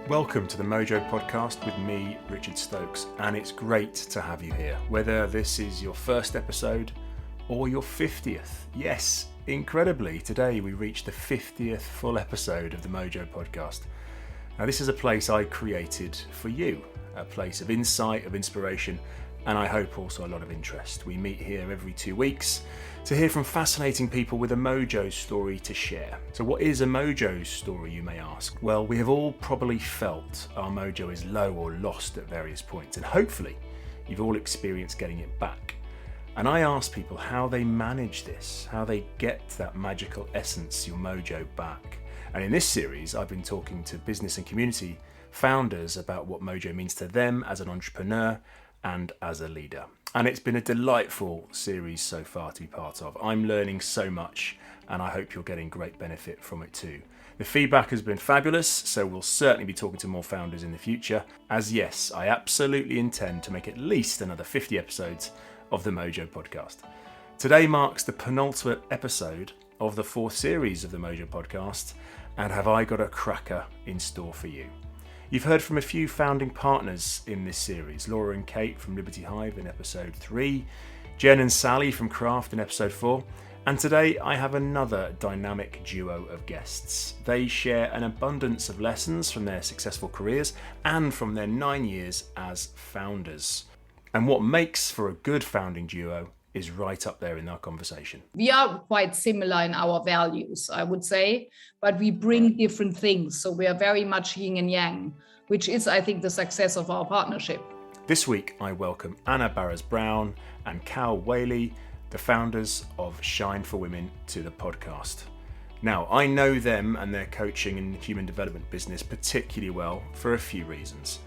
Welcome to the Mojo Podcast with me, Richard Stokes, and it's great to have you here. Whether this is your first episode or your 50th. Yes, incredibly, today we reached the 50th full episode of the Mojo Podcast. Now, this is a place I created for you, a place of insight, of inspiration, and I hope also a lot of interest. We meet here every 2 weeks to hear from fascinating people with a Mojo story to share. So what is a Mojo story, you may ask? Well, we have all probably felt our Mojo is low or lost at various points, and hopefully you've all experienced getting it back. And I ask people how they manage this, how they get that magical essence, your Mojo, back. And in this series, I've been talking to business and community founders about what Mojo means to them as an entrepreneur and as a leader. And it's been a delightful series so far to be part of. I'm learning so much, and I hope you're getting great benefit from it too. The feedback has been fabulous, so we'll certainly be talking to more founders in the future, as yes, I absolutely intend to make at least another 50 episodes of the Mojo Podcast. Today marks the penultimate episode of the 4th series of the Mojo Podcast, and have I got a cracker in store for you. You've heard from a few founding partners in this series, Laura and Kate from Liberty Hive in episode 3, Jen and Sally from Craft in episode 4, and today I have another dynamic duo of guests. They share an abundance of lessons from their successful careers and from their 9 years as founders. And what makes for a good founding duo is right up there in our conversation. We are quite similar in our values, I would say, but we bring different things. So we are very much yin and yang, which is, I think, the success of our partnership. This week, I welcome Anna Barras-Brown and Cal Whaley, the founders of Shine for Women, to the podcast. Now, I know them and their coaching and human development business particularly well for a few reasons.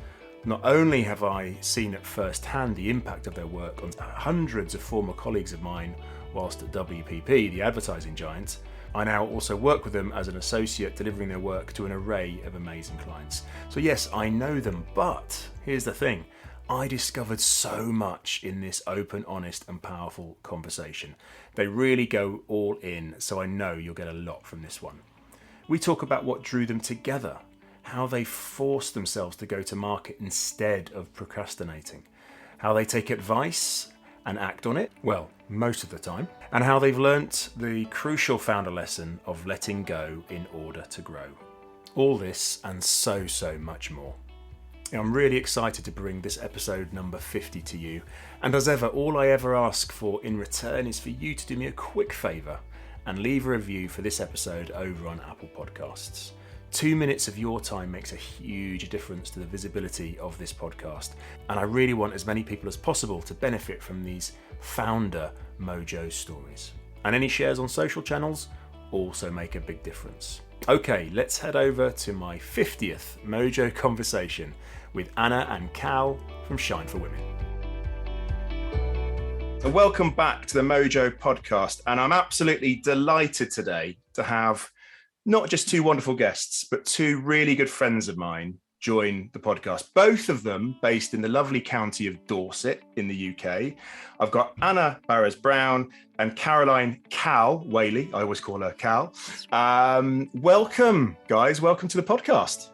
Not only have I seen at first hand the impact of their work on hundreds of former colleagues of mine whilst at WPP, the advertising giant, I now also work with them as an associate delivering their work to an array of amazing clients. So yes, I know them, but here's the thing. I discovered so much in this open, honest and powerful conversation. They really go all in, so I know you'll get a lot from this one. We talk about what drew them together, how they forced themselves to go to market instead of procrastinating, how they take advice and act on it, well, most of the time, and how they've learnt the crucial founder lesson of letting go in order to grow. All this and so much more. I'm really excited to bring this episode number 50 to you, and as ever, all I ever ask for in return is for you to do me a quick favour and leave a review for this episode over on Apple Podcasts. 2 minutes of your time makes a huge difference to the visibility of this podcast, and I really want as many people as possible to benefit from these founder Mojo stories. And any shares on social channels also make a big difference. Okay, let's head over to my 50th Mojo conversation with Anna and Cal from Shine for Women. So welcome back to the Mojo Podcast, and I'm absolutely delighted today to have not just 2 wonderful guests, but 2 really good friends of mine join the podcast, both of them based in the lovely county of Dorset in the UK. I've got Anna Barras-Brown and Caroline Cal Whaley. I always call her Cal. Welcome, guys. Welcome to the podcast.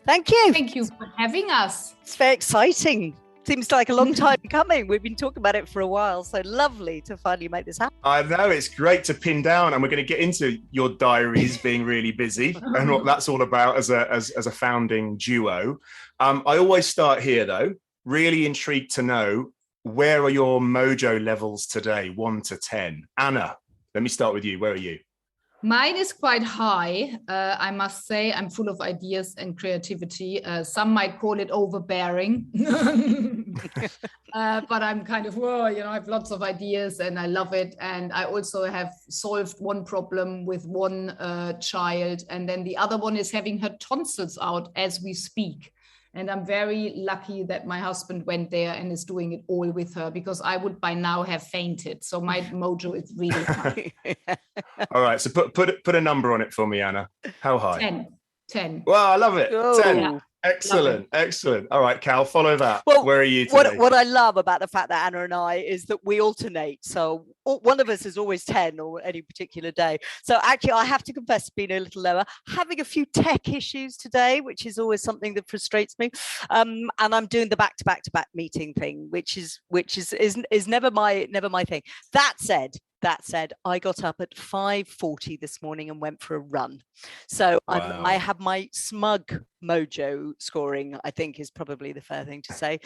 Thank you. Thank you for having us. It's very exciting. Seems like a long time coming. We've been talking about it for a while. So lovely to finally make this happen. I know, it's great to pin down, and we're going to get into your diaries being really busy and what that's all about as a founding duo. I always start here though, really intrigued to know, where are your Mojo levels today, 1 to 10? Anna, let me start with you. Where are you? Mine is quite high. I must say I'm full of ideas and creativity. Some might call it overbearing, but I'm kind of, I have lots of ideas and I love it. And I also have solved one problem with one child. And then the other one is having her tonsils out as we speak. And I'm very lucky that my husband went there and is doing it all with her, because I would by now have fainted. So my Mojo is really high. All right. So put a number on it for me, Anna. How high? 10. Well, I love it. Oh. 10. Yeah. Excellent. All right, Cal, follow that. Well, where are you today? What I love about the fact that Anna and I is that we alternate. So one of us is always 10 or any particular day. So actually, I have to confess to being a little lower, having a few tech issues today, which is always something that frustrates me. And I'm doing the back-to-back meeting thing, which is never my thing. That said, I got up at 5:40 this morning and went for a run. So Wow. I have my smug mojo scoring, I think is probably the fair thing to say.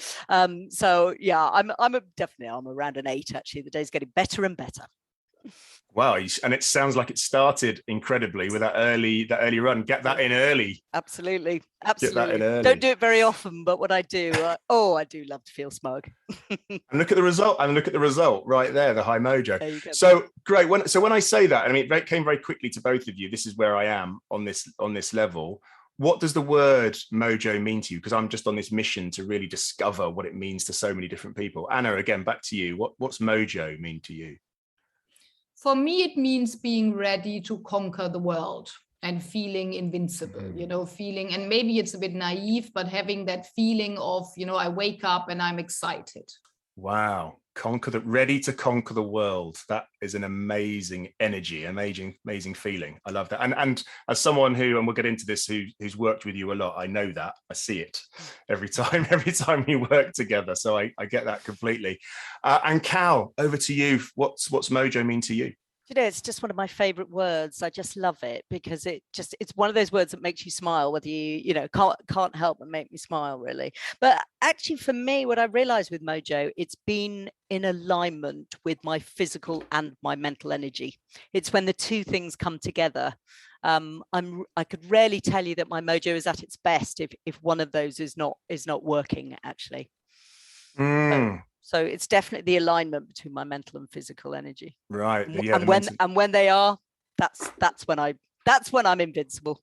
So yeah, I'm around an 8 actually. The day's getting better and better. Wow, and it sounds like it started incredibly with that early run. Get that in early. Absolutely. Get that in early. Don't do it very often, but when I do, I do love to feel smug. And look at the result. Right there, the high mojo. There you go. So great. When I say that, I mean, it came very quickly to both of you. This is where I am on this level. What does the word mojo mean to you? Because I'm just on this mission to really discover what it means to so many different people. Anna, again, back to you. What's mojo mean to you? For me, it means being ready to conquer the world and feeling invincible, feeling, and maybe it's a bit naive, but having that feeling of, I wake up and I'm excited. Wow. Ready to conquer the world. That is an amazing energy, amazing feeling. I love that. And as someone who, and we'll get into this, who's worked with you a lot, I know that. I see it every time we work together. So I get that completely. And Cal, over to you. What's mojo mean to you? It's just one of my favorite words. I just love it because it's one of those words that makes you smile, whether you can't help but make me smile, really. But actually, for me, what I realized with mojo, it's been in alignment with my physical and my mental energy. It's when the two things come together. I could rarely tell you that my mojo is at its best if one of those is not working, actually. So it's definitely the alignment between my mental and physical energy. Right. Yeah, and when they are, that's when I'm invincible.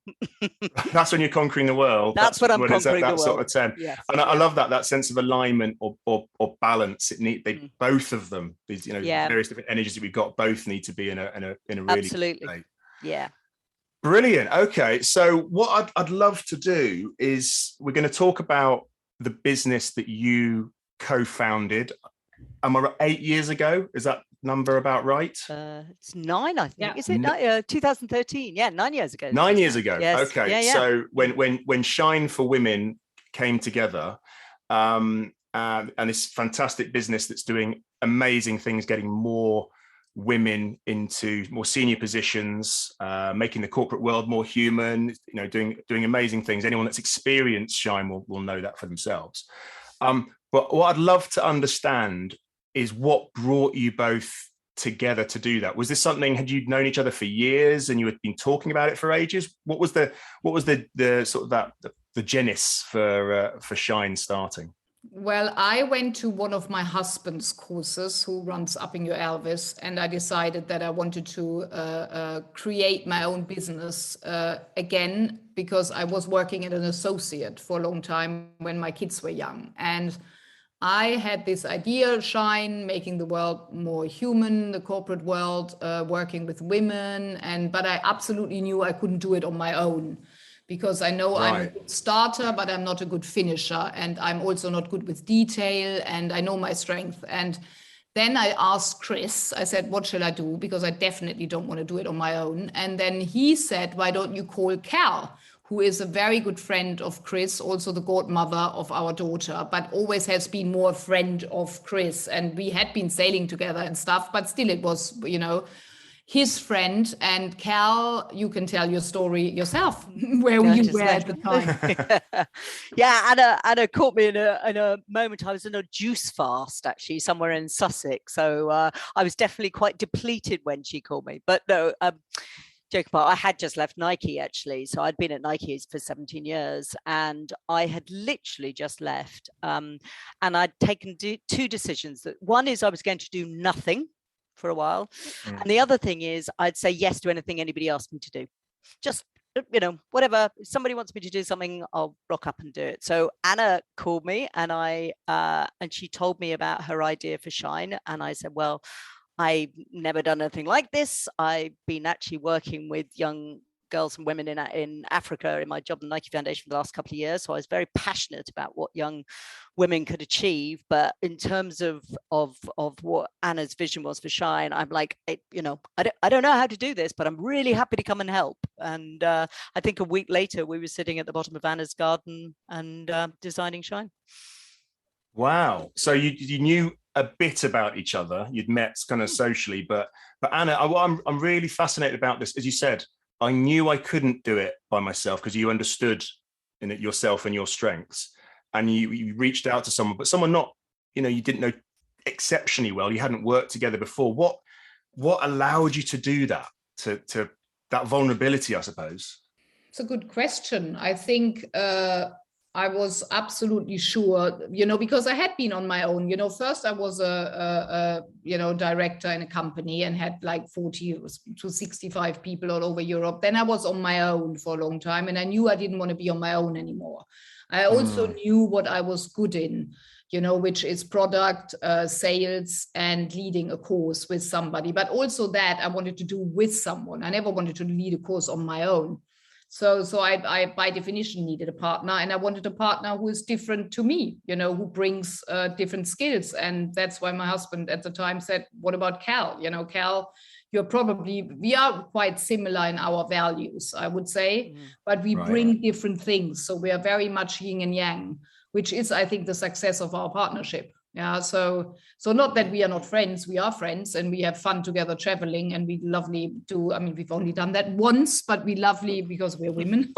That's when you're conquering the world. That's when I'm conquering the world. Sort of 10. Yes. And I love that sense of alignment or balance. Both of them, these various different energies that we've got, both need to be in a really absolutely good state. Yeah. Brilliant. Okay. So what I'd love to do is we're going to talk about the business that you co-founded. Am I right? 8 years ago? Is that number about right? It's 9, I think. Yeah. Is it 2013? Yeah, 9 years ago. 9 years ago. Yes. Okay. Yeah. So when Shine for Women came together, and this fantastic business that's doing amazing things, getting more women into more senior positions, making the corporate world more human, doing amazing things. Anyone that's experienced Shine will know that for themselves. But what I'd love to understand is what brought you both together to do that. Was this something, had you known each other for years and you had been talking about it for ages? What was the sort of that the genesis for Shine starting? Well, I went to one of my husband's courses, who runs Up in Your Elvis, and I decided that I wanted to create my own business again, because I was working at an associate for a long time when my kids were young. And I had this idea, Shine, making the world more human, the corporate world, working with women. But I absolutely knew I couldn't do it on my own, because I know I'm a good starter, but I'm not a good finisher. And I'm also not good with detail, and I know my strength. And then I asked Chris, I said, what shall I do? Because I definitely don't want to do it on my own. And then he said, why don't you call Cal, who is a very good friend of Chris, also the godmother of our daughter, but always has been more a friend of Chris. And we had been sailing together and stuff, but still it was, his friend. And Cal, you can tell your story yourself, where you were at the time. Yeah, Anna caught me in a moment. I was in a juice fast, actually, somewhere in Sussex. So I was definitely quite depleted when she called me. But no, joke apart, I had just left Nike, actually. So I'd been at Nike for 17 years and I had literally just left. And I'd taken two decisions. One is I was going to do nothing for a while. And the other thing is I'd say yes to anything anybody asked me to do. Just, whatever. If somebody wants me to do something, I'll rock up and do it. So Anna called me and and she told me about her idea for Shine. And I said, well, I've never done anything like this. I've been actually working with young girls and women in Africa in my job in the Nike Foundation for the last couple of years. So I was very passionate about what young women could achieve. But in terms of what Anna's vision was for Shine, I'm like, I don't know how to do this, but I'm really happy to come and help. And I think a week later, we were sitting at the bottom of Anna's garden and designing Shine. Wow. So you knew a bit about each other. You'd met kind of socially, but Anna, I'm really fascinated about this. As you said, I knew I couldn't do it by myself because you understood in it yourself and your strengths, and you reached out to someone, but someone not, you didn't know exceptionally well. You hadn't worked together before. What allowed you to do that? To that vulnerability, I suppose. It's a good question. I think I was absolutely sure, because I had been on my own. First I was a director in a company and had like 40 to 65 people all over Europe. Then I was on my own for a long time, and I knew I didn't want to be on my own anymore. I also knew what I was good in, which is product sales and leading a course with somebody, but also that I wanted to do with someone. I never wanted to lead a course on my own. So I by definition needed a partner, and I wanted a partner who is different to me, who brings different skills. And that's why my husband at the time said, what about Cal? Cal, we are quite similar in our values, I would say, but we bring different things. So we are very much yin and yang, which is, I think, the success of our partnership. Yeah, so not that we are not friends, we are friends, and we have fun together traveling, and we lovely do. I mean, we've only done that once, but we lovely, because we're women.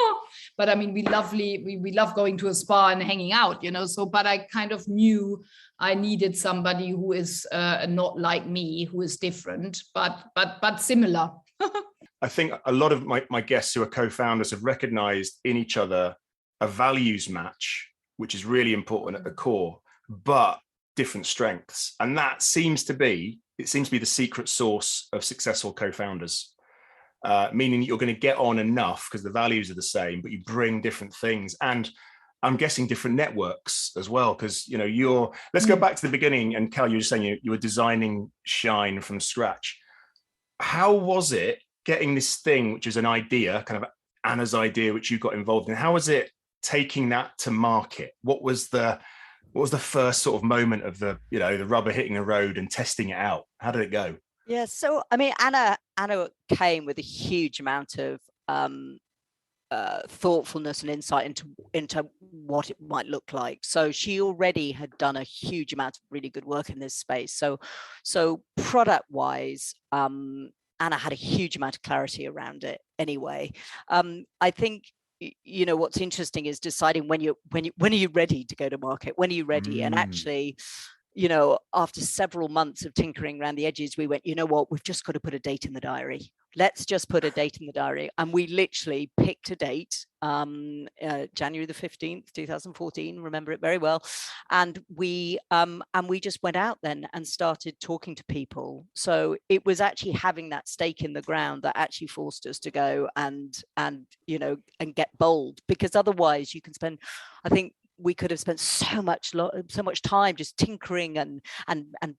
But I mean, we love going to a spa and hanging out, So, but I kind of knew I needed somebody who is not like me, who is different, but similar. I think a lot of my guests who are co-founders have recognized in each other a values match, which is really important at the core, but different strengths. And that seems to be the secret sauce of successful co-founders, meaning you're going to get on enough because the values are the same, but you bring different things. And I'm guessing different networks as well, because, let's go back to the beginning. And Cal, you were saying you were designing Shine from scratch. How was it getting this thing, which is an idea, kind of Anna's idea, which you got involved in? How was it taking that to market? What was the first sort of moment of the rubber hitting the road and testing it out? How did it go? Yeah, so I mean, Anna came with a huge amount of thoughtfulness and insight into what it might look like. So she already had done a huge amount of really good work in this space. So product wise, Anna had a huge amount of clarity around it anyway. I think, what's interesting is deciding when are you ready to go to market? When are you ready? And actually, after several months of tinkering around the edges, we went, we've just got to put a date in the diary. Let's just put a date in the diary. And we literally picked a date, January the 15th, 2014, remember it very well. And we just went out then and started talking to people. So it was actually having that stake in the ground that actually forced us to go and get bold, because otherwise you can spend, I think, we could have spent so much time just tinkering and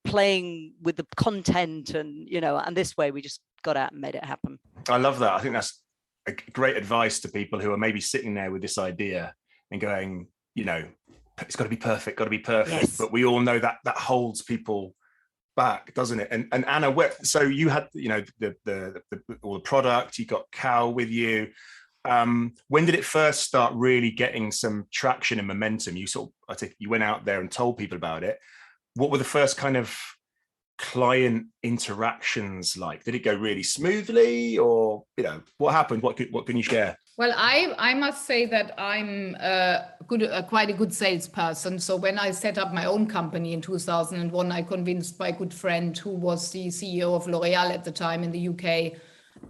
playing with the content, and this way we just got out and made it happen. I love that. I think that's a great advice to people who are maybe sitting there with this idea and going, it's got to be perfect, yes. But we all know that holds people back, doesn't it? And Anna, so you had the all the product, you got Cal with you. When did it first start really getting some traction and momentum? I think you went out there and told people about it. What were the first kind of client interactions like? Did it go really smoothly, or what happened? What can you share? Well, I must say that I'm quite a good salesperson. So when I set up my own company in 2001, I convinced my good friend, who was the CEO of L'Oreal at the time in the UK,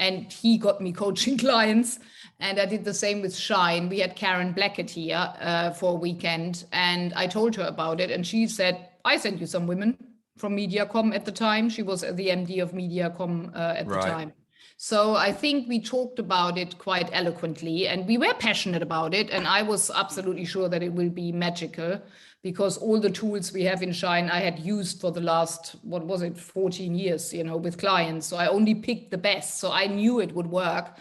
and he got me coaching clients. And I did the same with Shine. We had Karen Blackett here for a weekend, and I told her about it. And she said, I sent you some women from MediaCom at the time. She was the MD of MediaCom at the time. So I think we talked about it quite eloquently, and we were passionate about it. And I was absolutely sure that it will be magical, because all the tools we have in Shine I had used for the last, 14 years, with clients. So I only picked the best. So I knew it would work.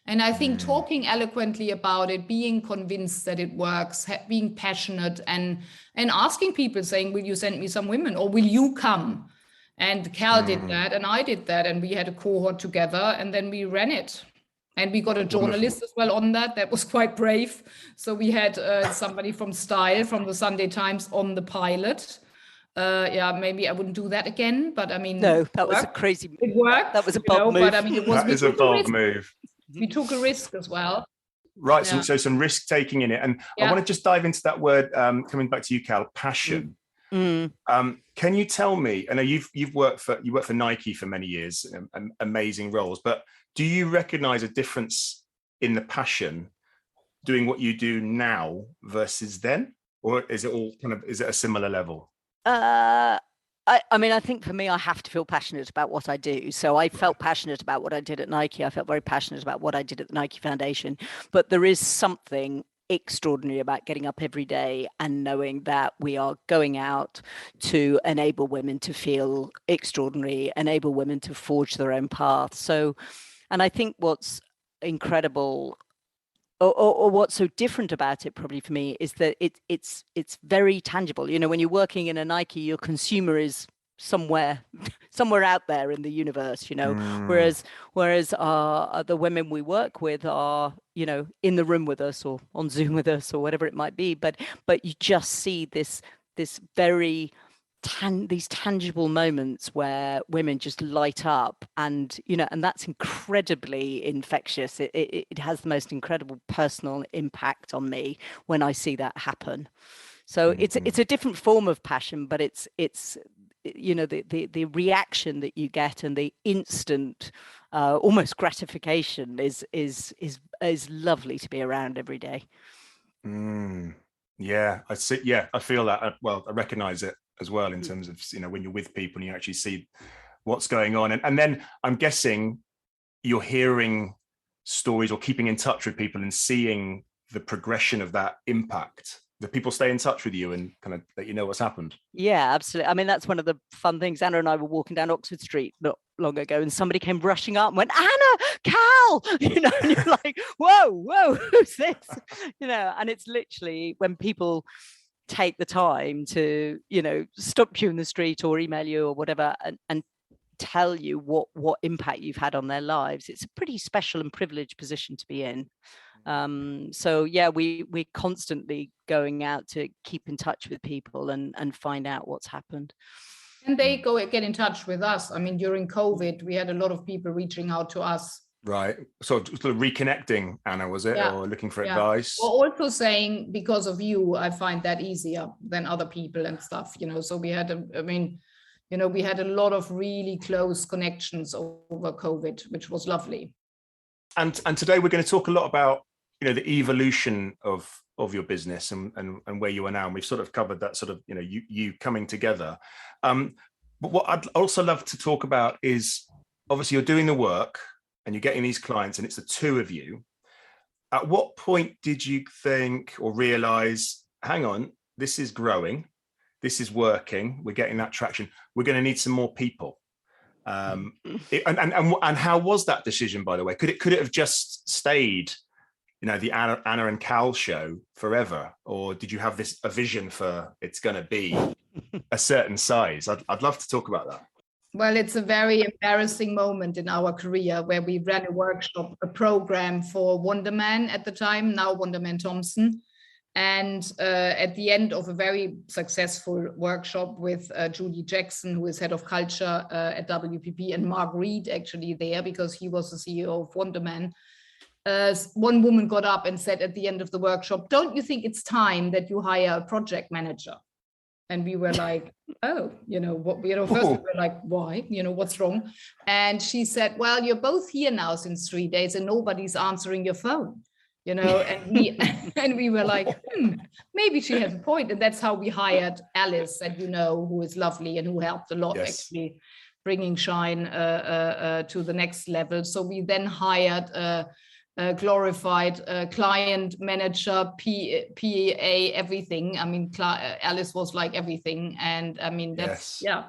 And I think talking eloquently about it, being convinced that it works, being passionate, and asking people, saying, will you send me some women, or will you come? And Cal did that, and I did that, and we had a cohort together, and then we ran it. And we got a journalist as well on that. That was quite brave. So we had somebody from Style, from the Sunday Times, on the pilot. Maybe I wouldn't do that again, but I mean, no, that was a crazy. It worked. That was a bold move. But I mean, it was. That is a bold move. We took a risk as well. Right. So some risk taking in it, and I want to just dive into that word. Coming back to you, Cal, passion. Can you tell me? I know you've worked for Nike for many years, amazing roles, but do you recognize a difference in the passion doing what you do now versus then, or is it all is it a similar level? I mean, I think for me, I have to feel passionate about what I do. So I felt passionate about what I did at Nike. I felt very passionate about what I did at the Nike Foundation. But there is something extraordinary about getting up every day and knowing that we are going out to enable women to feel extraordinary, enable women to forge their own path. So, and I think what's incredible, or what's so different about it probably for me, is that it's very tangible. You know, when you're working in a Nike, your consumer is somewhere out there in the universe, you know, whereas the women we work with are, you know, in the room with us or on Zoom with us or whatever it might be, but you just see this very these tangible moments where women just light up, and you know, and that's incredibly infectious. It has the most incredible personal impact on me when I see that happen. So it's a different form of passion, but it's you know, the reaction that you get and the instant almost gratification is lovely to be around every day. Yeah, I see. Yeah, I feel that. Well, I recognize it as well in terms of, you know, when you're with people and you actually see what's going on, and then I'm guessing you're hearing stories or keeping in touch with people and seeing the progression of that impact. Do people stay in touch with you and kind of let you know what's happened? Yeah, absolutely. I mean, that's one of the fun things. Anna and I were walking down Oxford Street not long ago, and somebody came rushing up and went, "Anna, Cal," you know, and you're like, whoa, who's this? You know, and it's literally when people take the time to, you know, stop you in the street or email you or whatever and tell you what impact you've had on their lives. It's a pretty special and privileged position to be in. So yeah, we're constantly going out to keep in touch with people and find out what's happened. And they get in touch with us. I mean, during COVID, we had a lot of people reaching out to us. Right. So reconnecting, Anna, was it? Yeah. Or looking for advice? Or also saying, because of you, I find that easier than other people and stuff, you know. So we had we had a lot of really close connections over COVID, which was lovely. And today we're going to talk a lot about, you know, the evolution of your business and where you are now. And we've sort of covered that sort of, you know, you coming together. But what I'd also love to talk about is, obviously you're doing the work and you're getting these clients and it's the two of you. At what point did you think or realize, hang on, this is growing, this is working, we're getting that traction, we're going to need some more people? And how was that decision, by the way? Could it have just stayed, you know, the Anna and Cal show forever, or did you have a vision for it's going to be a certain size? I'd love to talk about that. Well, it's a very embarrassing moment in our career where we ran a program for Wonder Man at the time, now Wonder Man Thompson. And at the end of a very successful workshop with Judy Jackson, who is head of culture at WPP, and Mark Reed actually there, because he was the CEO of Wonder Man. One woman got up and said at the end of the workshop, "Don't you think it's time that you hire a project manager?" And we were like, "Oh, you know what? You know, first we were like, why? You know, what's wrong?" And she said, "Well, you're both here now since 3 days, and nobody's answering your phone." You know, and we were like, maybe she has a point. And that's how we hired Alice, and you know, who is lovely and who helped a lot, actually bringing Shine to the next level. So we then hired glorified client manager, PA, everything. I mean, Alice was like everything. And I mean,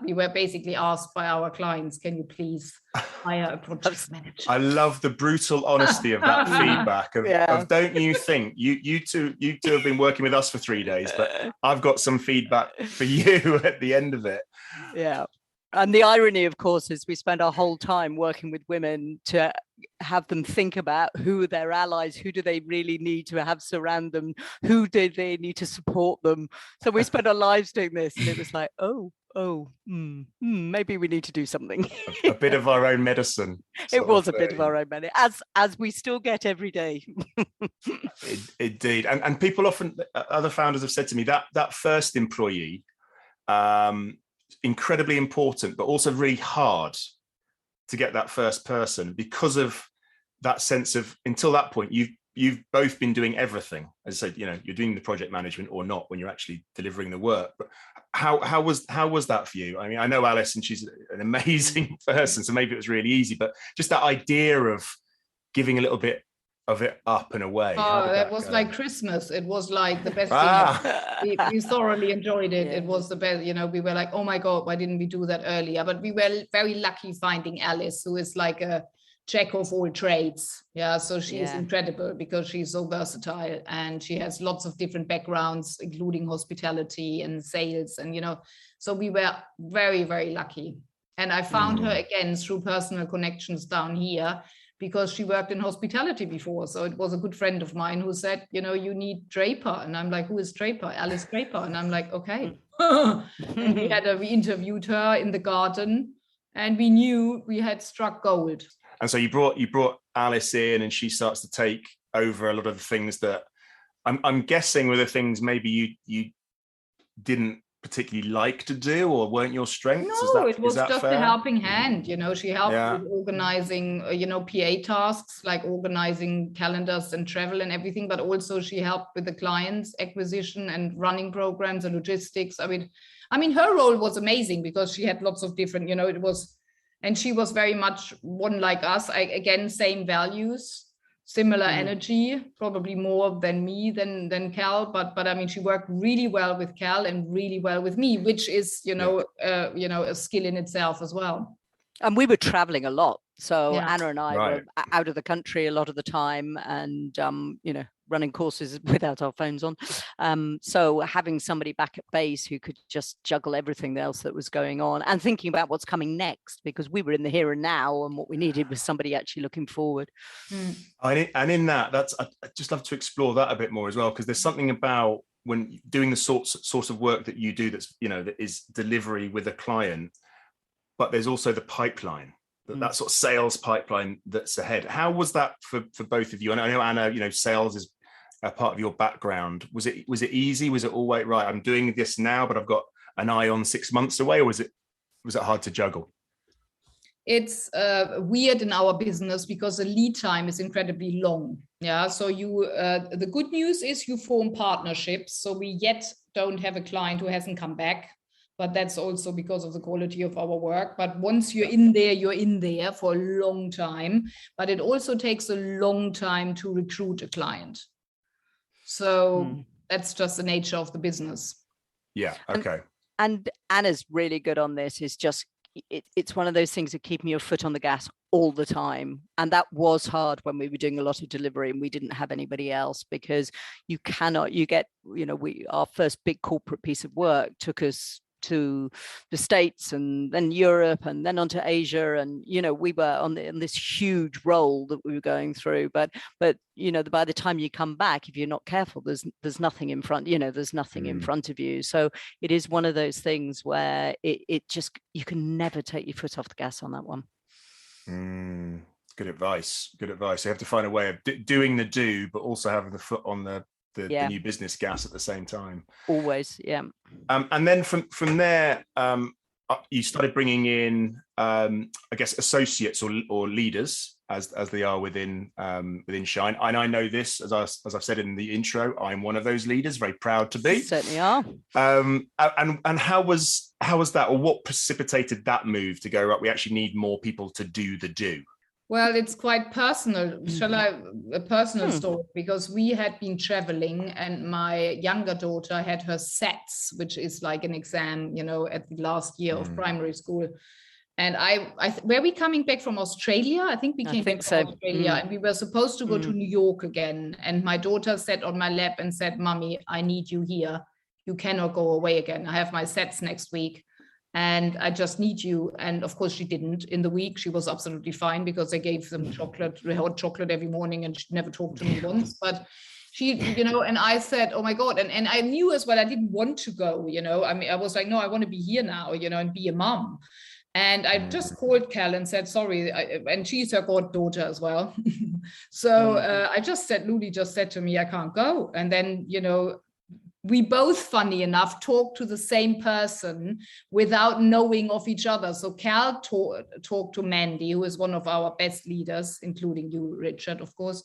we were basically asked by our clients, can you please hire a project manager? I love the brutal honesty of that feedback of don't you think you two have been working with us for 3 days, but I've got some feedback for you at the end of it. Yeah. And the irony, of course, is we spend our whole time working with women to have them think about who are their allies, who do they really need to have surround them, who do they need to support them. So we spent our lives doing this, and it was like, maybe we need to do something. A bit of our own medicine. It was a bit of our own medicine, as we still get every day. Indeed. And people often, other founders have said to me that first employee, incredibly important, but also really hard to get that first person because of that sense of, until that point, you've both been doing everything. As I said, you're doing the project management or not when you're actually delivering the work. But how was that for you? I mean, I know Alice, and she's an amazing person, so maybe it was really easy, but just that idea of giving a little bit of it up and away. That was like Christmas. It was like the best thing. We thoroughly enjoyed it. It was the best. We were like, oh my God, why didn't we do that earlier? But we were very lucky finding Alice, who is like a jack of all trades. Yeah, so she is incredible because she's so versatile and she has lots of different backgrounds, including hospitality and sales. And, so we were very, very lucky. And I found her again through personal connections down here, because she worked in hospitality before. So it was a good friend of mine who said, you need Draper. And I'm like, who is Draper? Alice Draper. And I'm like, okay. And we interviewed her in the garden, and we knew we had struck gold. And so you brought Alice in, and she starts to take over a lot of the things that I'm guessing were the things maybe you didn't particularly like to do or weren't your strengths. No, it was just a helping hand. She helped with organizing, PA tasks, like organizing calendars and travel and everything, but also she helped with the clients acquisition and running programs and logistics. I mean, her role was amazing because she had lots of different, and she was very much one like us. Again, same values, similar energy, probably more than me than Cal, but I mean, she worked really well with Cal and really well with me, which is a skill in itself as well. And we were traveling a lot, so Anna and I were out of the country a lot of the time, and running courses without our phones on. So having somebody back at base who could just juggle everything else that was going on and thinking about what's coming next, because we were in the here and now, and what we needed was somebody actually looking forward. And in that, I'd just love to explore that a bit more as well, because there's something about when doing the sort of work that you do that's, that is delivery with a client, but there's also the pipeline. That sort of sales pipeline that's ahead. How was that for both of you? And I know, Anna, sales is a part of your background. Was it easy? Was it all right? I'm doing this now, but I've got an eye on 6 months away, or was it hard to juggle? It's weird in our business because the lead time is incredibly long. Yeah. So the good news is you form partnerships. So we yet don't have a client who hasn't come back. But that's also because of the quality of our work. But once you're in there for a long time. But it also takes a long time to recruit a client. So that's just the nature of the business. Yeah, okay. And Anna's really good on this. It's one of those things of keeping your foot on the gas all the time. And that was hard when we were doing a lot of delivery and we didn't have anybody else, because our first big corporate piece of work took us to the States and then Europe and then onto Asia, and we were on this huge role that we were going through, but by the time you come back, if you're not careful, there's nothing in front, there's nothing in front of you. So it is one of those things where it just, you can never take your foot off the gas on that one. Good advice. You have to find a way of doing the do, but also having the foot on the new business gas at the same time. Always, yeah. And then from there, you started bringing in, I guess, associates or leaders as they are within Shine. And I know this, as I've said in the intro, I'm one of those leaders. Very proud to be. Certainly are. And how was that, or what precipitated that move to go, right, we actually need more people to do the do? Well, it's quite personal. Shall I, a personal story? Because we had been traveling and my younger daughter had her SATs, which is like an exam, at the last year of primary school. And were we coming back from Australia? I think we came back from Australia and we were supposed to go to New York again. And my daughter sat on my lap and said, "Mommy, I need you here. You cannot go away again. I have my SATs next week. And I just need you." And of course she didn't. In the week, she was absolutely fine because I gave them hot chocolate every morning, and she never talked to me once. But she, and I said, "Oh my God." And I knew as well, I didn't want to go, I mean, I was like, no, I want to be here now, and be a mom. And I just called Cal and said, sorry. And she's her goddaughter as well. So I just said, Luli just said to me, I can't go. And then, we both, funny enough, talked to the same person without knowing of each other. So Cal talked to Mandy, who is one of our best leaders, including you, Richard, of course.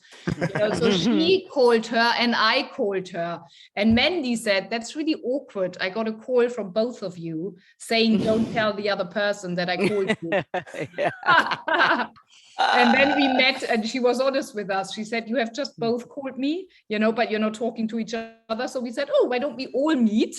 So she called her and I called her. And Mandy said, "That's really awkward. I got a call from both of you saying, don't tell the other person that I called you." And then we met and she was honest with us. She said, "You have just both called me, but you're not talking to each other." So we said, "Oh, why don't we all meet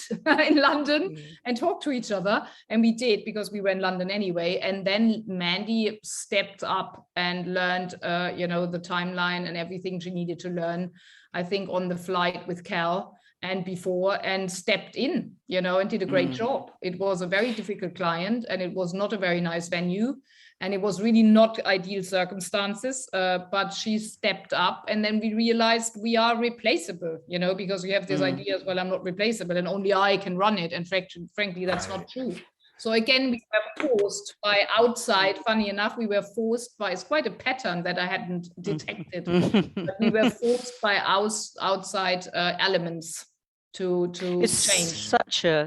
in London and talk to each other?" And we did, because we were in London anyway. And then Mandy stepped up and learned, the timeline and everything she needed to learn, I think, on the flight with Cal and before, and stepped in, and did a great job. It was a very difficult client and it was not a very nice venue. And it was really not ideal circumstances, but she stepped up. And then we realized we are replaceable, because we have this idea as well, I'm not replaceable and only I can run it. And frankly, that's not true. So again, we were forced by outside, funny enough, it's quite a pattern that I hadn't detected, but we were forced by outside elements to it's change.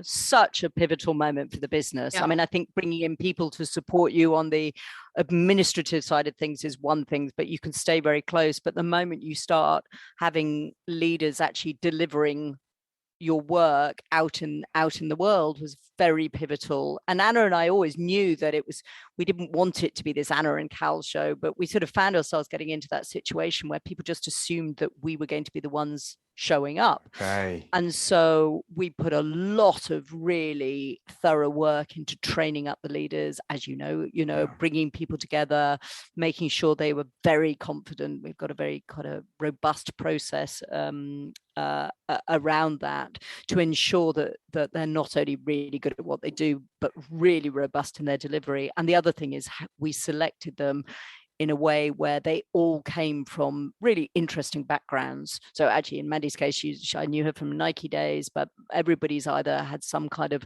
Such a pivotal moment for the business. Yeah. I mean, I think bringing in people to support you on the administrative side of things is one thing, but you can stay very close. But the moment you start having leaders actually delivering your work out in the world was very pivotal. And Anna and I always knew that we didn't want it to be this Anna and Cal show, but we sort of found ourselves getting into that situation where people just assumed that we were going to be the ones showing up. Okay. And so we put a lot of really thorough work into training up the leaders, as bringing people together, making sure they were very confident. We've got a very kind of robust process around that to ensure that they're not only really good at what they do, but really robust in their delivery. And the other thing is we selected them in a way where they all came from really interesting backgrounds. So actually in Mandy's case, I knew her from Nike days, but everybody's either had some kind of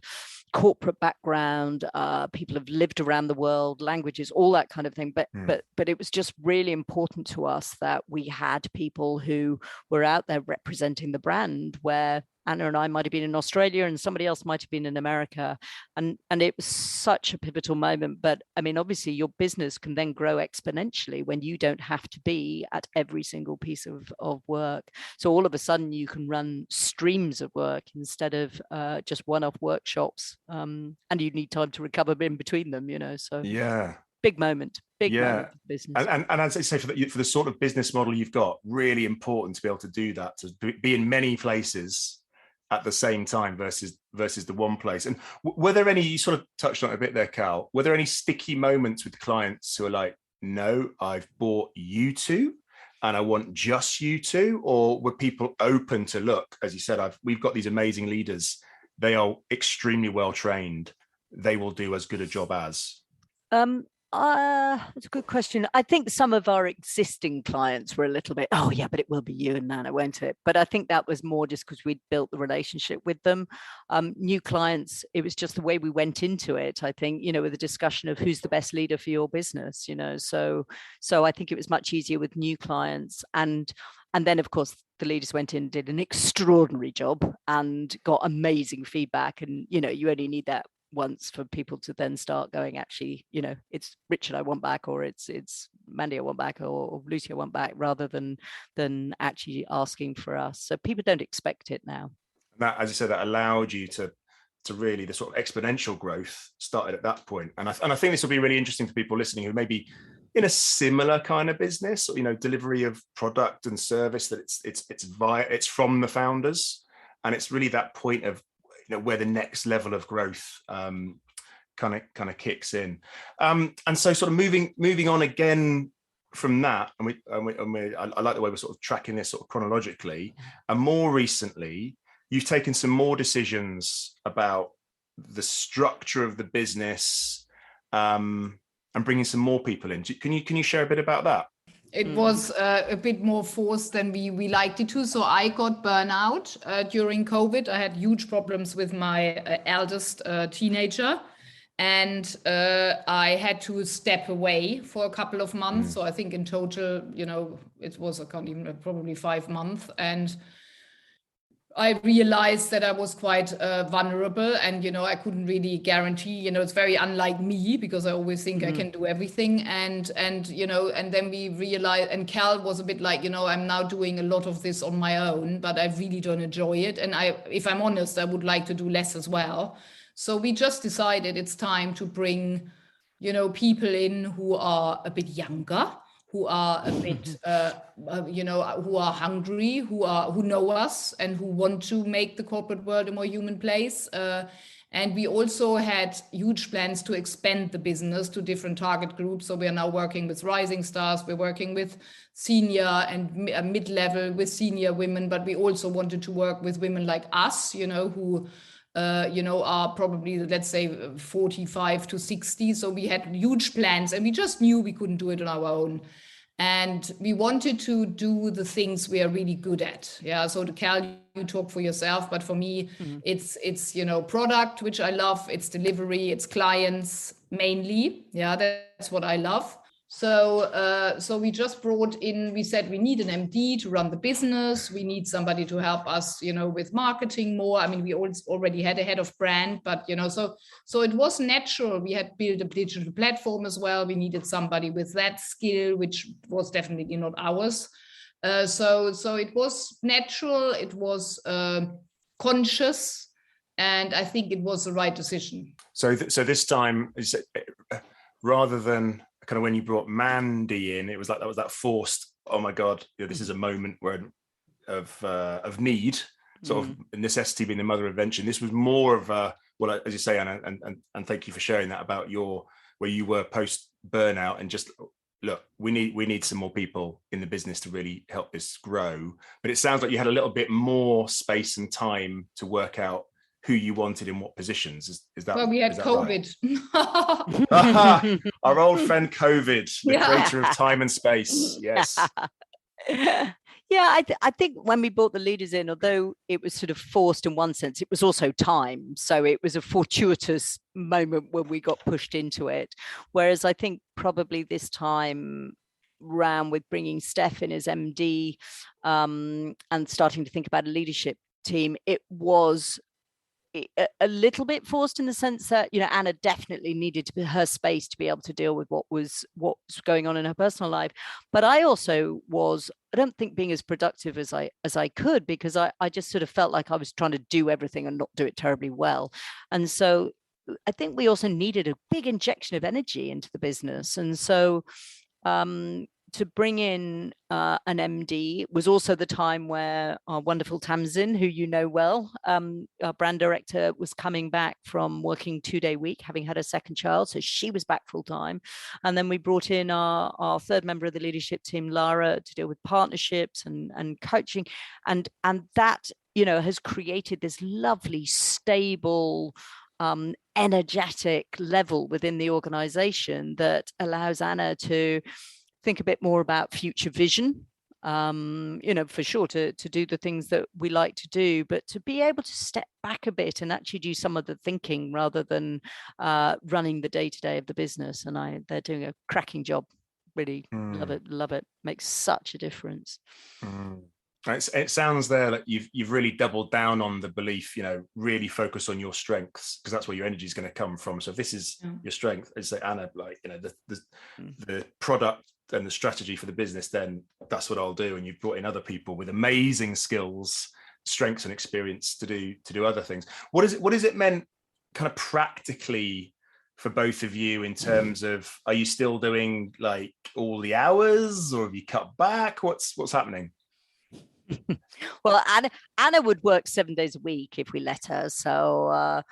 corporate background, people have lived around the world, languages, all that kind of thing. But it was just really important to us that we had people who were out there representing the brand, where Anna and I might have been in Australia and somebody else might have been in America. And it was such a pivotal moment. But I mean, obviously your business can then grow exponentially when you don't have to be at every single piece of work. So all of a sudden you can run streams of work instead of just one-off workshops. And you need time to recover in between them, so yeah. Big moment for business. And as I say, for the sort of business model you've got, really important to be able to do that, to be in many places at the same time versus the one place. And were there any, you sort of touched on it a bit there, Cal, were there any sticky moments with clients who are like, "No, I've bought you two and I want just you two"? Or were people open to, look, as you said, we've got these amazing leaders, they are extremely well trained, they will do as good a job as? That's a good question. I think some of our existing clients were a little bit, "Oh yeah, but it will be you and Nana, won't it?" But I think that was more just because we'd built the relationship with them. New clients, it was just the way we went into it. I think, with the discussion of who's the best leader for your business, so I think it was much easier with new clients. And then, of course, the leaders went in, did an extraordinary job and got amazing feedback. And, you only need that once for people to then start going, actually, it's Richard I want back, or it's Mandy I want back, or Lucy I want back, rather than actually asking for us. So people don't expect it now. That, as you said, that allowed you to really, the sort of exponential growth started at that point. And I think this will be really interesting for people listening who maybe in a similar kind of business, or, delivery of product and service, that it's from the founders, and it's really that point of where the next level of growth kind of kicks in. And so sort of moving on again from that, I like the way we're sort of tracking this sort of chronologically. And more recently, you've taken some more decisions about the structure of the business, and bringing some more people in. Can you share a bit about that? It was a bit more forced than we liked it to. So I got burnout during COVID. I had huge problems with my eldest teenager. And I had to step away for a couple of months. So I think in total, it was, I can't even, probably 5 months. And I realized that I was quite vulnerable, and, I couldn't really guarantee, it's very unlike me, because I always think I can do everything. And then we realized, and Cal was a bit like, I'm now doing a lot of this on my own, but I really don't enjoy it. And if I'm honest, I would like to do less as well. So we just decided it's time to bring, people in who are a bit younger, who are a bit, who are hungry, who know us, and who want to make the corporate world a more human place. And we also had huge plans to expand the business to different target groups. So we are now working with rising stars. We're working with senior and mid-level, with senior women, but we also wanted to work with women like us, who are probably, let's say, 45 to 60. So we had huge plans, and we just knew we couldn't do it on our own. And we wanted to do the things we are really good at. Yeah. So Cal, you talk for yourself, but for me, it's product, which I love. It's delivery, it's clients mainly. Yeah, that's what I love. So we just brought in, we said we need an MD to run the business. We need somebody to help us, with marketing more. I mean, we already had a head of brand, but, so it was natural. We had built a digital platform as well. We needed somebody with that skill, which was definitely not ours. So it was natural. It was conscious. And I think it was the right decision. So this time, rather than kind of when you brought Mandy in, it was like that forced, oh my God, this is a moment of need, sort of necessity being the mother of invention. This was more of a, well, as you say, Anna, and thank you for sharing that about where you were post burnout, and just look, we need some more people in the business to really help this grow. But it sounds like you had a little bit more space and time to work out who you wanted in what positions. Is that? Well, we had COVID. Right? Our old friend COVID, the creator of time and space. Yes. Yeah, I think when we brought the leaders in, although it was sort of forced in one sense, it was also time. So it was a fortuitous moment when we got pushed into it. Whereas I think probably this time round, with bringing Steph in as MD and starting to think about a leadership team, it was a little bit forced in the sense that, Anna definitely needed her space to be able to deal with what was going on in her personal life. But I also I don't think being as productive as I could, because I just sort of felt like I was trying to do everything and not do it terribly well. And so I think we also needed a big injection of energy into the business. And so to bring in an MD was also the time where our wonderful Tamzin, who you know well, our brand director, was coming back from working 2-day week, having had a second child. So she was back full time. And then we brought in our third member of the leadership team, Lara, to deal with partnerships and coaching. And that, has created this lovely, stable, energetic level within the organization that allows Anna to think a bit more about future vision, for sure, to do the things that we like to do, but to be able to step back a bit and actually do some of the thinking rather than running the day-to-day of the business. And they're doing a cracking job. Really love it. Makes such a difference. It sounds there like you've really doubled down on the belief, really focus on your strengths, because that's where your energy is going to come from. So if this is your strength, as say Anna, like, the product and the strategy for the business, then that's what I'll do. And you've brought in other people with amazing skills, strengths, and experience to do other things. What is it meant kind of practically for both of you in terms of, are you still doing like all the hours, or have you cut back? What's happening? Well, Anna would work 7 days a week if we let her. So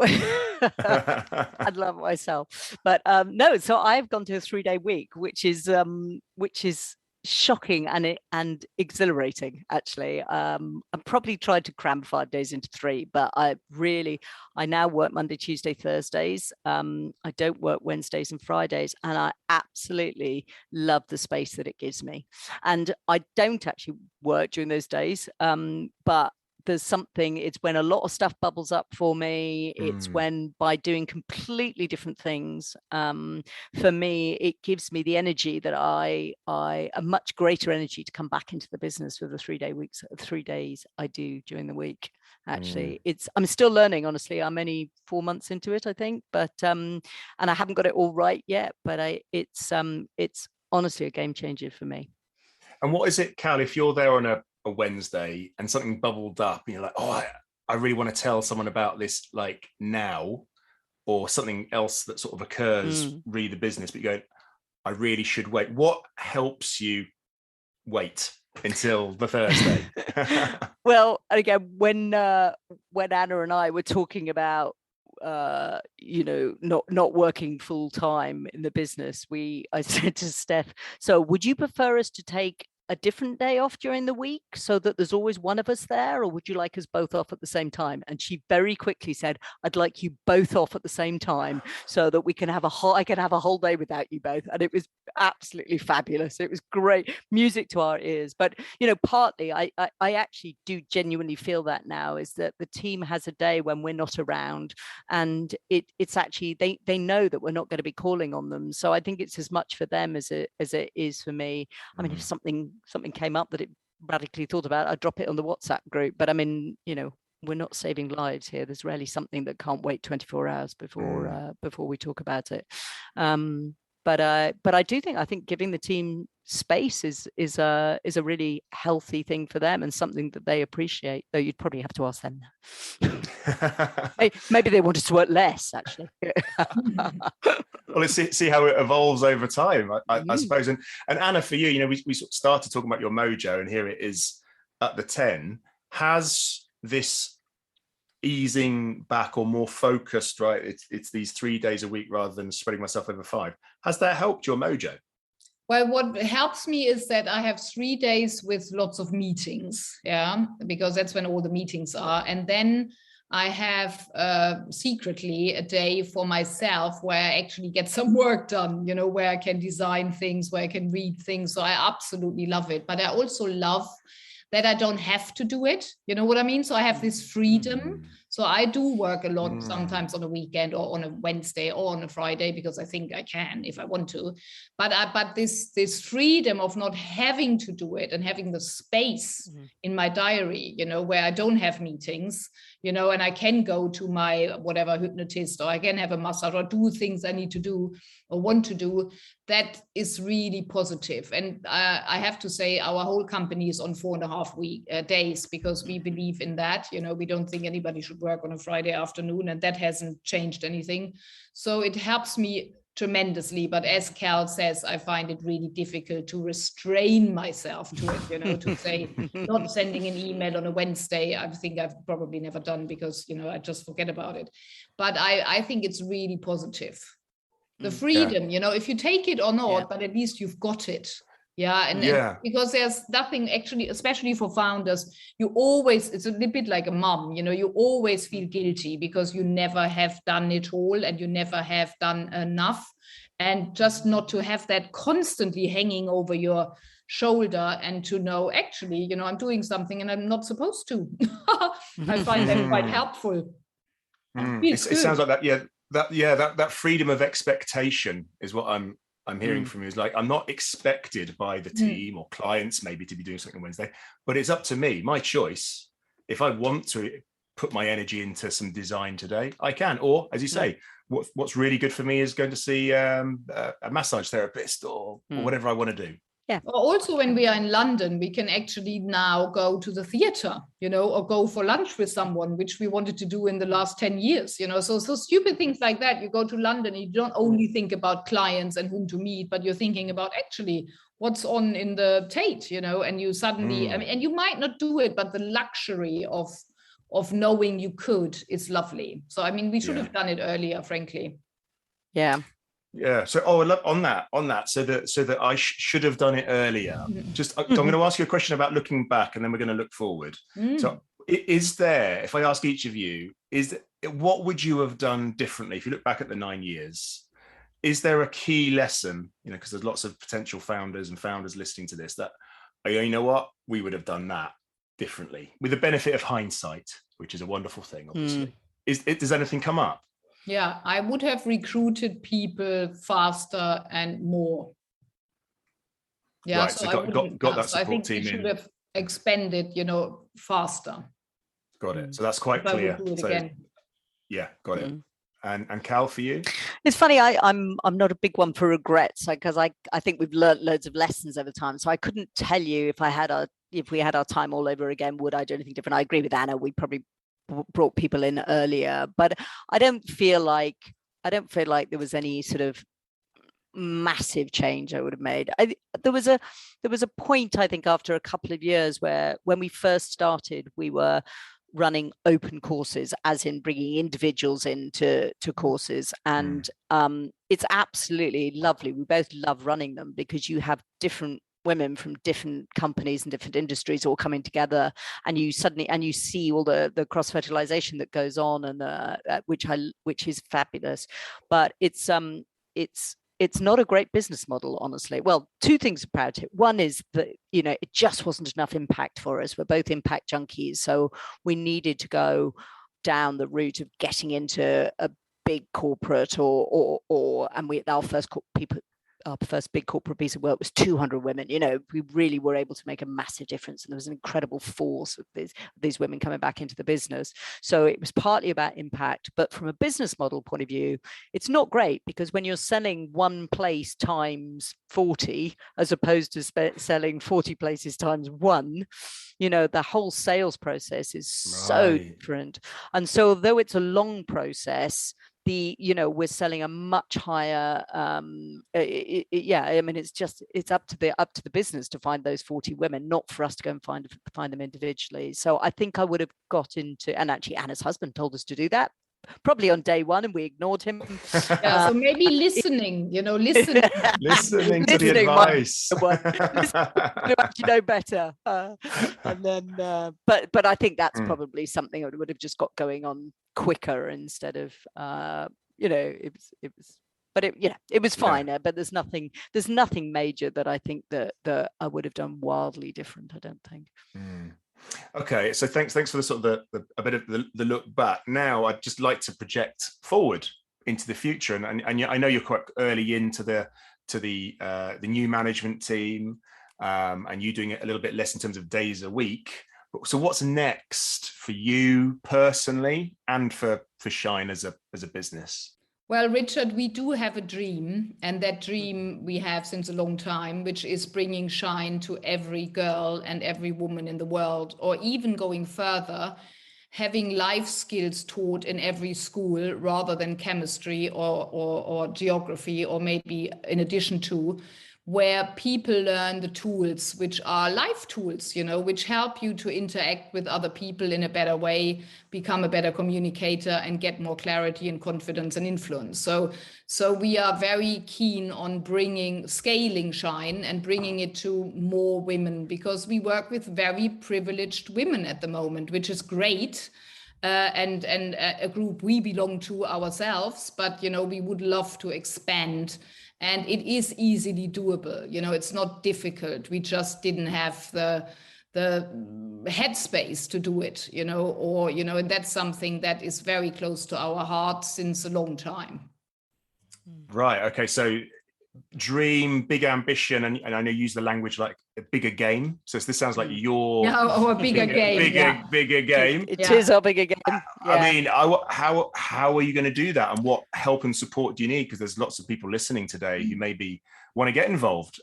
I'd love myself. But no, so I've gone to a 3-day week, which is shocking and exhilarating, actually. I probably tried to cram 5 days into 3, but I now work Monday, Tuesday, Thursdays. I don't work Wednesdays and Fridays, and I absolutely love the space that it gives me. And I don't actually work during those days, but there's something, it's when a lot of stuff bubbles up for me. It's when, by doing completely different things, for me, it gives me the energy that a much greater energy to come back into the business for the 3 days I do during the week. Actually, I'm still learning, honestly. I'm only 4 months into it, I think, but and I haven't got it all right yet, but it's honestly a game changer for me. And what is it, Cal, if you're there on a Wednesday and something bubbled up and you're like, oh, I really want to tell someone about this like now, or something else that sort of occurs, read the business, but you go, I really should wait. What helps you wait until the Thursday? Well, again, when Anna and I were talking about not working full time in the business, I said to Steph, so would you prefer us to take a different day off during the week so that there's always one of us there, or would you like us both off at the same time? And she very quickly said, I'd like you both off at the same time so that we can have I can have a whole day without you both. And it was absolutely fabulous. It was great music to our ears. But partly I actually do genuinely feel that now, is that the team has a day when we're not around, and it's actually they know that we're not going to be calling on them. So I think it's as much for them as it is for me. I mean, if something came up that it radically thought about, I'd drop it on the WhatsApp group. But I mean, we're not saving lives here. There's rarely something that can't wait 24 hours before we talk about it. But I think giving the team space is a really healthy thing for them, and something that they appreciate. Though you'd probably have to ask them now. Maybe they want us to work less, actually. Well, let's see how it evolves over time, I suppose. And Anna, for you, we sort of started talking about your mojo, and here it is at the 10. Has this easing back, or more focused, right? It's these 3 days a week rather than spreading myself over 5. Has that helped your mojo? Well, what helps me is that I have 3 days with lots of meetings, because that's when all the meetings are. And then I have secretly a day for myself where I actually get some work done, where I can design things, where I can read things. So I absolutely love it. But I also love that I don't have to do it. You know what I mean? So I have this freedom. So I do work a lot, sometimes on a weekend or on a Wednesday or on a Friday, because I think I can if I want to. But this freedom of not having to do it, and having the space in my diary, where I don't have meetings, and I can go to my whatever hypnotist, or I can have a massage, or do things I need to do or want to do. That is really positive. And I have to say, our whole company is on 4.5 days, because we believe in that. We don't think anybody should work on a Friday afternoon, and that hasn't changed anything. So it helps me tremendously. But as Cal says, I find it really difficult to restrain myself to it, to say not sending an email on a Wednesday. I think I've probably never done, because, I just forget about it. But I think it's really positive. The freedom, if you take it or not, but at least you've got it. And because there's nothing actually, especially for founders, it's a little bit like a mom, you always feel guilty because you never have done it all, and you never have done enough. And just not to have that constantly hanging over your shoulder, and to know, actually, I'm doing something and I'm not supposed to. I find that quite helpful. It sounds like that. That freedom of expectation is what I'm hearing from you. Is like, I'm not expected by the team or clients maybe to be doing something on Wednesday, but it's up to me, my choice. If I want to put my energy into some design today, I can. Or, as you say, what's really good for me is going to see a massage therapist or whatever I want to do. Yeah. Or also when we are in London, we can actually now go to the theater, or go for lunch with someone, which we wanted to do in the last 10 years, so stupid things like that. You go to London, and you don't only think about clients and whom to meet, but you're thinking about actually what's on in the Tate, and you suddenly, and you might not do it, but the luxury of knowing you could is lovely. So, we should have done it earlier, frankly. Yeah. Yeah. So, on that, so that I should have done it earlier. Just, I'm going to ask you a question about looking back, and then we're going to look forward. So, is there, if I ask each of you, what would you have done differently if you look back at the 9 years? Is there a key lesson? Because there's lots of potential founders listening to this that, you know what, we would have done that differently, with the benefit of hindsight, which is a wonderful thing, obviously. Does anything come up? Yeah, I would have recruited people faster and more. Yeah, right, so got that support I think team we should in. have expanded, faster. Got it. So that's quite clear. Yeah, got it. And Cal, for you? It's funny, I'm not a big one for regrets, because I think we've learned loads of lessons over time. So I couldn't tell you if we had our time all over again, would I do anything different? I agree with Anna. We probably brought people in earlier, but I don't feel like there was any sort of massive change I would have made. There was a point, I think, after a couple of years where, when we first started, we were running open courses, as in bringing individuals into courses, and it's absolutely lovely. We both love running them, because you have different women from different companies and different industries all coming together, and you see all the cross fertilization that goes on, and which is fabulous. But it's not a great business model, honestly. Well, two things about it. One is that, it just wasn't enough impact for us. We're both impact junkies, so we needed to go down the route of getting into a big corporate, our first big corporate piece of work was 200 women. We really were able to make a massive difference, and there was an incredible force of these women coming back into the business. So it was partly about impact, but from a business model point of view, it's not great, because when you're selling one place times 40, as opposed to selling 40 places times one, the whole sales process is so different. And so, although it's a long process, we're selling a much higher it's up to the business to find those 40 women, not for us to go and find them individually. So I think I would have got into, and actually Anna's husband told us to do that, probably on day one, and we ignored him. So maybe listening to the advice. You know better. And then, but I think that's probably something I would have just got going on quicker, instead of, it was fine. But there's nothing major that I think that I would have done wildly different, I don't think. Okay, so thanks for the sort of a bit of the look back. Now I'd just like to project forward into the future, and I know you're quite early into the new management team, and you doing it a little bit less in terms of days a week. So what's next for you personally, and for Shine as a business? Well, Richard, we do have a dream, and that dream we have since a long time, which is bringing Shine to every girl and every woman in the world, or even going further, having life skills taught in every school rather than chemistry or geography, or maybe in addition to, where people learn the tools, which are life tools, which help you to interact with other people in a better way, become a better communicator, and get more clarity and confidence and influence. So we are very keen on scaling Shine and bringing it to more women, because we work with very privileged women at the moment, which is great. And a group we belong to ourselves, but, we would love to expand. And it is easily doable. It's not difficult. We just didn't have the headspace to do it, and that's something that is very close to our hearts since a long time. Right. Okay. So dream, big ambition, and I know you use the language like a bigger game. So this sounds like your a bigger game. Bigger game. It is our bigger game. Yeah. I mean, how are you going to do that, and what help and support do you need? Because there's lots of people listening today who maybe want to get involved.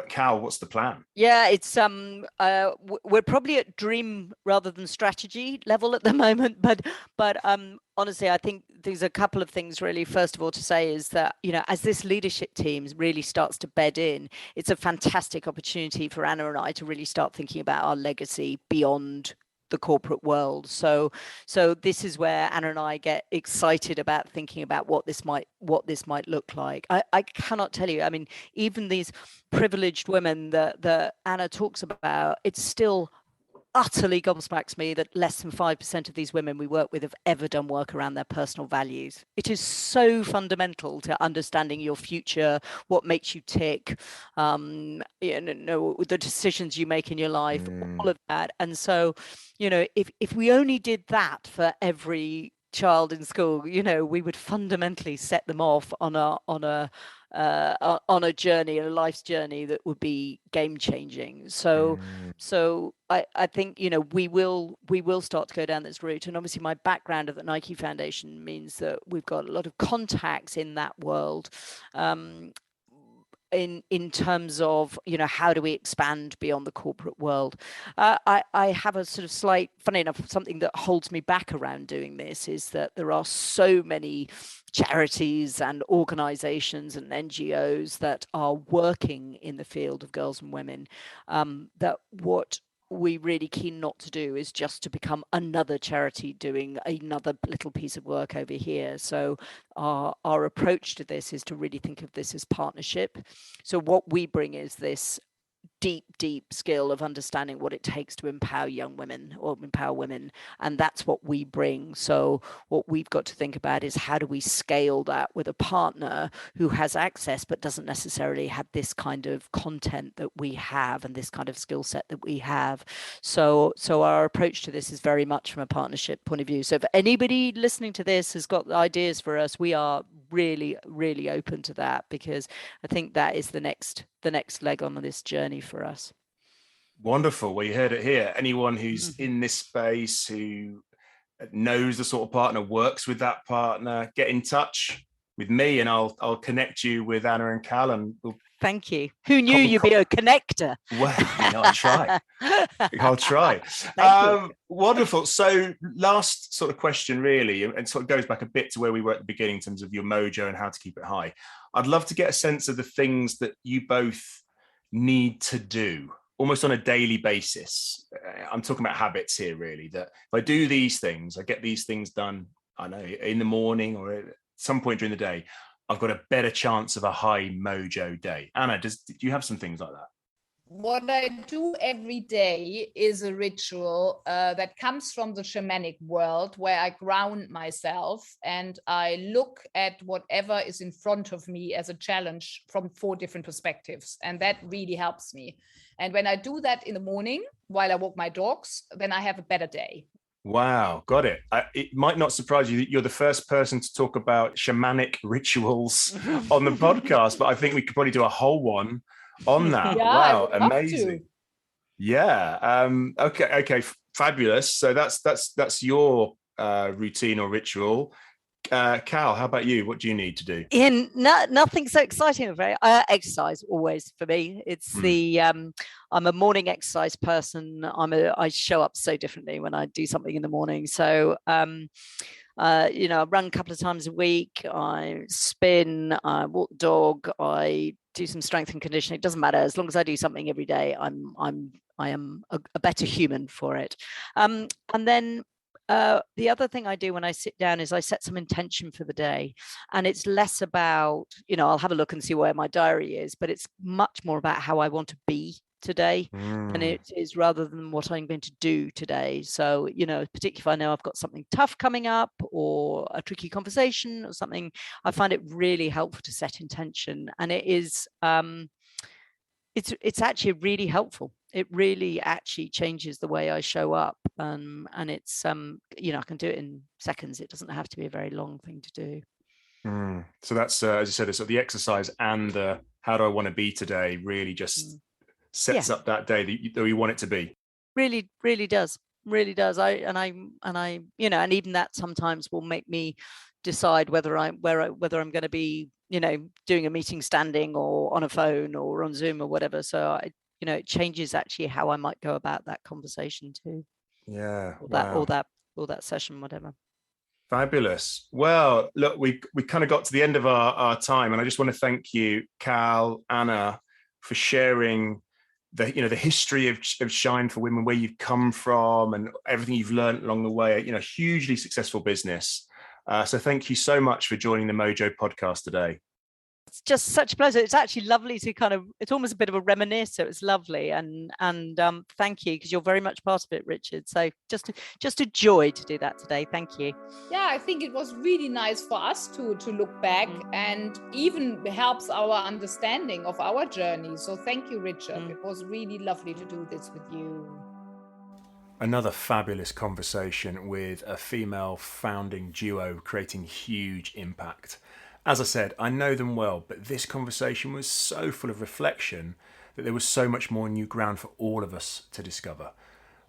Cal, what's the plan? Yeah, it's we're probably at dream rather than strategy level at the moment, but honestly, I think there's a couple of things really. First of all, to say is that, you know, as this leadership team really starts to bed in, it's a fantastic opportunity for Anna and I to really start thinking about our legacy beyond the corporate world. So this is where Anna and I get excited about thinking about what this might look like. I cannot tell you. I mean, even these privileged women that Anna talks about, it's still utterly gobsmacks me that less than 5% of these women we work with have ever done work around their personal values. It is so fundamental to understanding your future, what makes you tick, you know, the decisions you make in your life, all of that. And so, you know, if we only did that for every child in school, you know, we would fundamentally set them off on a journey, a life's journey that would be game changing. So I think, you know, we will start to go down this route. And obviously my background at the Nike Foundation means that we've got a lot of contacts in that world. In terms of, you know, how do we expand beyond the corporate world? I have a sort of slight, funny enough, something that holds me back around doing this is that there are so many charities and organizations and NGOs that are working in the field of girls and women, that what we really keen not to do is just to become another charity doing another little piece of work over here. So our approach to this is to really think of this as partnership. So what we bring is this deep skill of understanding what it takes to empower young women or empower women, and that's what we bring. So what we've got to think about is how do we scale that with a partner who has access but doesn't necessarily have this kind of content that we have and this kind of skill set that we have. So our approach to this is very much from a partnership point of view. So if anybody listening to this has got ideas for us, we are really open to that, because I think that is the next leg on this journey for us. Wonderful. Well, you heard it here. Anyone who's in this space, who knows the sort of partner, works with that partner, get in touch with me and I'll connect you with Anna and Cal, and we'll... Thank you. Who knew you'd be a connector? Well, I'll try. I'll try. Wonderful. So last sort of question really, and sort of goes back a bit to where we were at the beginning in terms of your mojo and how to keep it high. I'd love to get a sense of the things that you both need to do almost on a daily basis. I'm talking about habits here really, that if I do these things, I get these things done, I know, in the morning or at some point during the day, I've got a better chance of a high mojo day. Anna, do you have some things like that? What I do every day is a ritual that comes from the shamanic world, where I ground myself and I look at whatever is in front of me as a challenge from 4 different perspectives. And that really helps me. And when I do that in the morning while I walk my dogs, then I have a better day. Wow, got it. It might not surprise you that you're the first person to talk about shamanic rituals on the podcast, but I think we could probably do a whole one on that. Yeah, wow, amazing. Yeah. Okay, fabulous. So that's your routine or ritual. Cal, how about you? What do you need to do? Nothing so exciting. Exercise always for me. It's I'm a morning exercise person. I show up so differently when I do something in the morning. So you know, I run a couple of times a week. I spin. I walk the dog. I do some strength and conditioning. It doesn't matter, as long as I do something every day. I am a better human for it. And then the other thing I do when I sit down is I set some intention for the day, and it's less about, you know, I'll have a look and see where my diary is, but it's much more about how I want to be today, and it is rather than what I'm going to do today. So, you know, particularly if I know I've got something tough coming up or a tricky conversation or something, I find it really helpful to set intention, and it is it's actually really helpful. It really actually changes the way I show up, and it's you know, I can do it in seconds. It doesn't have to be a very long thing to do. So that's as you said, it's the exercise and the how do I want to be today really just sets up that day that you want it to be. Really does. I you know, and even that sometimes will make me decide whether I'm going to be doing a meeting standing or on a phone or on Zoom or whatever. So it changes actually how I might go about that conversation too. Yeah. Or that session, whatever. Fabulous. Well, look, we kind of got to the end of our time, and I just want to thank you, Cal, Anna, for sharing the history of Shine for Women, where you've come from, and everything you've learned along the way. Hugely successful business. So thank you so much for joining the Mojo podcast today. It's just such a pleasure. It's actually lovely to it's almost a bit of a reminisce. So it's lovely, and thank you, because you're very much part of it, Richard. So just a joy to do that today. Thank you. Yeah, I think it was really nice for us to look back, and even helps our understanding of our journey. So thank you, Richard. It was really lovely to do this with you. Another fabulous conversation with a female founding duo creating huge impact. As I said, I know them well, but this conversation was so full of reflection that there was so much more new ground for all of us to discover.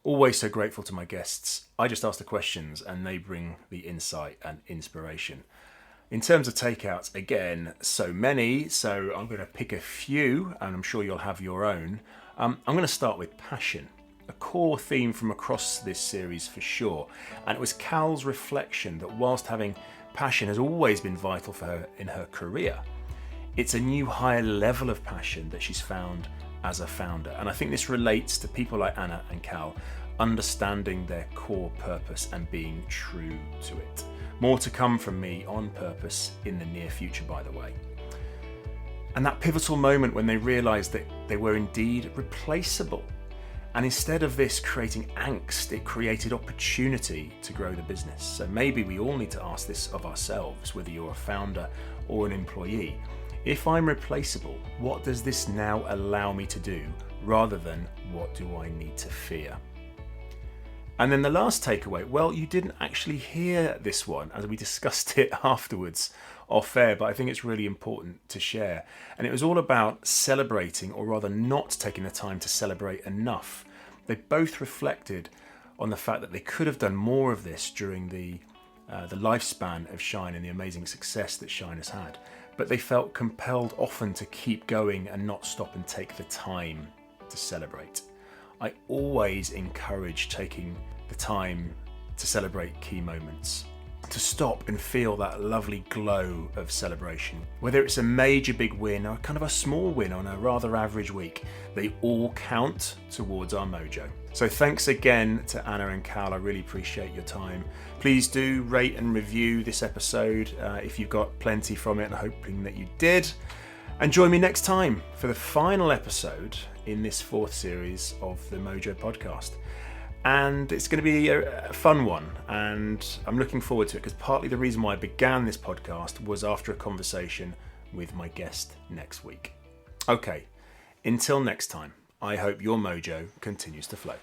Always so grateful to my guests. I just ask the questions and they bring the insight and inspiration. In terms of takeouts, again, so many, so I'm going to pick a few, and I'm sure you'll have your own. I'm going to start with passion, a core theme from across this series for sure. And it was Cal's reflection that whilst having passion has always been vital for her in her career, it's a new higher level of passion that she's found as a founder. And I think this relates to people like Anna and Cal understanding their core purpose and being true to it. More to come from me on purpose in the near future, by the way. And that pivotal moment when they realised that they were indeed replaceable. And instead of this creating angst, it created opportunity to grow the business. So maybe we all need to ask this of ourselves, whether you're a founder or an employee. If I'm replaceable, what does this now allow me to do, rather than what do I need to fear? And then the last takeaway, well, you didn't actually hear this one as we discussed it afterwards off air, but I think it's really important to share. And it was all about celebrating, or rather not taking the time to celebrate enough. They both reflected on the fact that they could have done more of this during the lifespan of Shine and the amazing success that Shine has had. But they felt compelled often to keep going and not stop and take the time to celebrate. I always encourage taking the time to celebrate key moments, to stop and feel that lovely glow of celebration. Whether it's a major big win or kind of a small win on a rather average week, they all count towards our mojo. So thanks again to Anna and Cal. I really appreciate your time. Please do rate and review this episode if you've got plenty from it, and hoping that you did. And join me next time for the final episode in this 4th series of the Mojo Podcast. And it's going to be a fun one, and I'm looking forward to it, because partly the reason why I began this podcast was after a conversation with my guest next week. Okay, until next time, I hope your mojo continues to flow.